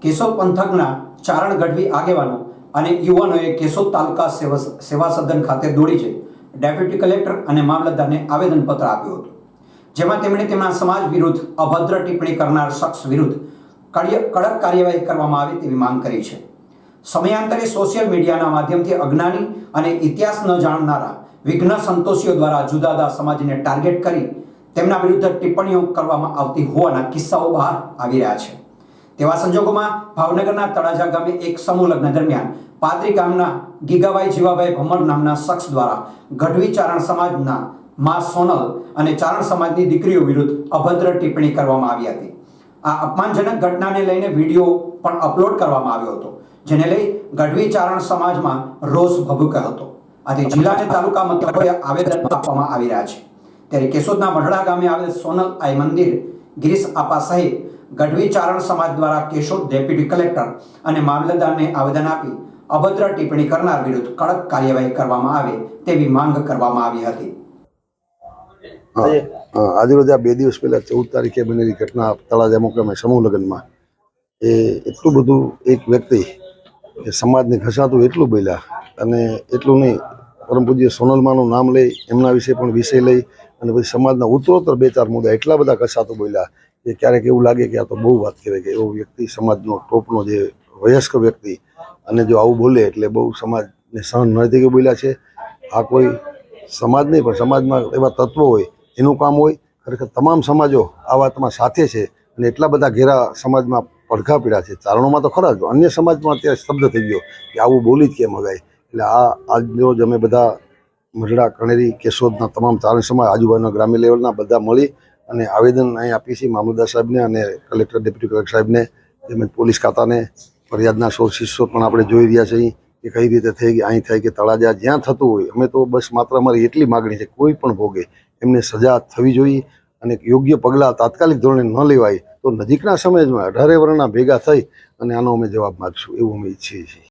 કેશોદ પંથકના ચારણ ગઢવી આગેવાનો અને યુવાનોએ કેશોદ તાલુકા સેવા સદન ખાતે દોડી જઈ ડેપ્યુટી કલેક્ટર અને મામલતદારને આવેદનપત્ર આપ્યું હતું, જેમાં તેમણે તેમના સમાજ વિરુદ્ધ અભદ્ર ટિપ્પણી કરનાર શખ્સ વિરુદ્ધ કડક કાર્યવાહી કરવામાં આવે તેવી માંગ કરી છે। સમયાંતરે સોશિયલ મીડિયાના માધ્યમથી અજ્ઞાની અને ઇતિહાસ ન જાણનારા વિઘ્ન સંતોષીઓ દ્વારા જુદા જુદા સમાજને ટાર્ગેટ કરી તેમના વિરુદ્ધ ટિપ્પણીઓ કરવામાં આવતી હોવાના કિસ્સાઓ બહાર આવી રહ્યા છે। તેવા સંજોગોમાં ભાવનગરના તળાજા ગામે એક સમૂહ લગ્ન દરમિયાન પાદરી ગામના ગીગાભાઈ જીવાભાઈ ભમર નામના શખ્સ દ્વારા ગઢવી ચારણ સમાજના મા સોનલ અને ચારણ સમાજની દીકરીઓ વિરુદ્ધ અભદ્ર ટિપ્પણી કરવામાં આવી હતી। આ અપમાનજનક ઘટનાને લઈને વિડીયો પણ અપલોડ કરવામાં આવ્યો હતો, જેને લઈ ગઢવી ચારણ સમાજમાં રોષ ભભૂક્યો હતો। આથી જિલ્લા અને તાલુકા મથકોએ આવેદન આપવામાં આવી રહ્યા છે। ત્યારે કેશોદના મઢડા ગામે આવેલ સોનલ આઈ મંદિર ગિરીશ આપા સહિત ગઢવી ચારણ સમાજ દ્વારા કેશોદ ડેપ્યુટી કલેક્ટર અને મામલતદારને આવેદન આપી અભદ્ર ટિપ્પણી કરનાર વિરુદ્ધ કડક કાર્યવાહી કરવામાં આવે તેવી માંગ કરવામાં આવી હતી। આજે રોજ આ 2 દિવસ પહેલા 14 તારીખે બનેલી ઘટના તળાજા મુકામે સમૂહ લગ્નમાં એ એટલું બધું એક વ્યક્તિ કે સમાજને ઘસાતું એટલું બોલ્યા અને એટલું નહીં, પરમ પૂજ્ય સોનલમાનું નામ લઈ એમના વિશે પણ વિષય લઈ અને પછી સમાજના ઉત્તરોત્તર 2-4 મુદ્દા એટલા બધા ઘસાતું બોલ્યા કે ક્યારેક એવું લાગે કે આ તો બહુ વાત કહેવાય કે એવો વ્યક્તિ સમાજનો ટોપનો જે વયસ્ક વ્યક્તિ અને જો આવું બોલે એટલે બહુ સમાજને સહન ન થઈ બોલ્યા છે। આ કોઈ સમાજ નહીં પણ સમાજમાં એવા તત્વો હોય એનું કામ હોય, ખરેખર તમામ સમાજો આ વાતમાં સાથે છે અને એટલા બધા ઘેરા સમાજમાં પડઘા પીડા છે। ચારણોમાં તો ખરા જ, અન્ય સમાજમાં અત્યારે શબ્દ થઈ ગયો કે આવું બોલી જ કેમ હગાય। એટલે આજનો જ અમે બધા મઢડા કણેરી કેશોદના તમામ ચારણ સમાજ આજુબાજુના ગ્રામ્ય લેવલના બધા મળી અને આવેદન અહીં આપીએ છીએ મામલતદાર સાહેબને અને કલેક્ટર ડેપ્યુટી કલેક્ટર સાહેબને, તેમજ પોલીસ ખાતાને। ફરિયાદના સોર્સિસો પણ આપણે જોઈ રહ્યા છીએ કે કઈ રીતે થઈ ગઈ, અહીં થાય કે તળાજા જ્યાં થતું હોય, અમે તો બસ માત્ર અમારી એટલી માગણી છે કોઈ પણ ભોગે એમને સજા થવી જોઈએ અને યોગ્ય પગલાં તાત્કાલિક ધોરણે ન લેવાય તો નજીકના સમયમાં 18 વર્ણના ભેગા થઈ અને આનો અમે જવાબ માગીશું એવું અમે ઈચ્છીએ છીએ।